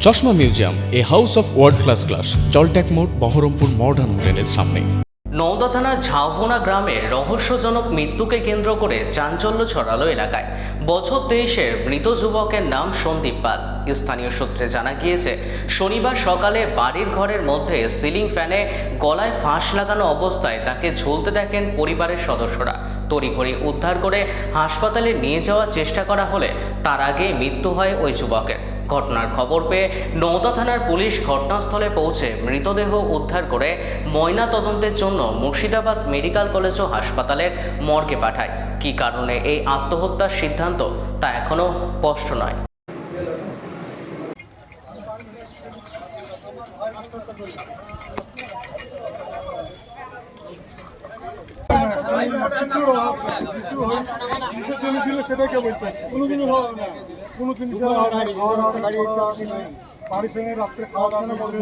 চশমা museum, a house of world class, জলট্যাক মোড়, বহরমপুর মডার্ন হোটেলের সামনে। নওদা থানার ঝাউভোনা গ্রামে রহস্যজনক মৃত্যুকে কেন্দ্র করে চাঞ্চল্য ছড়ালো এলাকায়। বছর 23-এর মৃত যুবকের নাম সন্দীপ পাল। স্থানীয় সূত্রে জানা গিয়েছে, শনিবার সকালে বাড়ির ঘরের মধ্যে সিলিং ফ্যানে গলায় ফাঁস লাগানো অবস্থায় তাকে ঝুলতে দেখেন পরিবারের সদস্যরা। তড়িঘড়ি উদ্ধার করে হাসপাতালে নিয়ে যাওয়ার চেষ্টা করা হলে তার আগেই মৃত্যু হয় ওই যুবকের। ঘটনার খবর পেয়ে নওদা থানার পুলিশ ঘটনাস্থলে পৌঁছে মৃতদেহ উদ্ধার করে ময়না তদন্তের জন্য মুর্শিদাবাদ মেডিকেল কলেজ ও হাসপাতালের মর্গে পাঠায়। কী কারণে এই আত্মহত্যার সিদ্ধান্ত তা এখনও স্পষ্ট নয়। সেটাকে বলতে কোনোদিনও হবে না, কোনো জিনিস বাড়ির সঙ্গে রাত্রে খাওয়া দাওয়া বলতে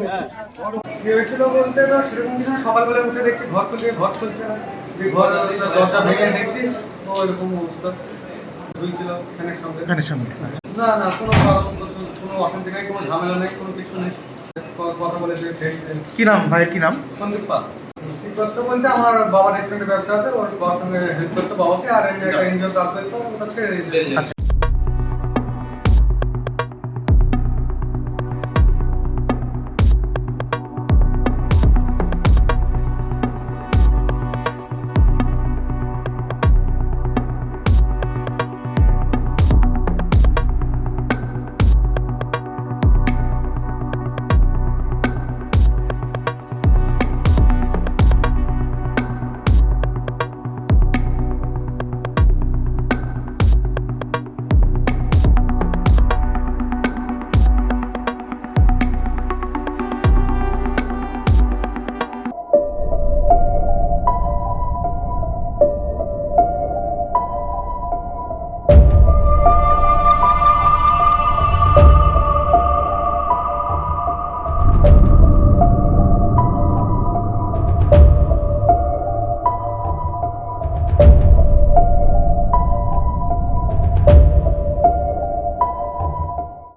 হয়েছিল বলতে তো সেরকম কিছু। সকালবেলা উঠে দেখছি ঘর খুলছে, ঘর খুলছে না, যে ঘর দরজা ভেঙে দেখছি তো এরকম অবস্থা ঝুলছিল ফ্যানের সঙ্গে। না না, কোনো কোনো অশান্তি নেই, কোনো ঝামেলা নেই, কোনো কিছু নেই। কথা বলে যে কি নাম ভাইয়ের, কি নাম? সন্দীপ পাল। করতে বলতে আমার বাবার রেস্টুরেন্টে ব্যবসা আছে, ওর বাবার সঙ্গে হেল্প করতো বাবাকে, আর এমনি একটা এনজিও কাজ করতো, ওটা ছেড়ে দিয়েছে।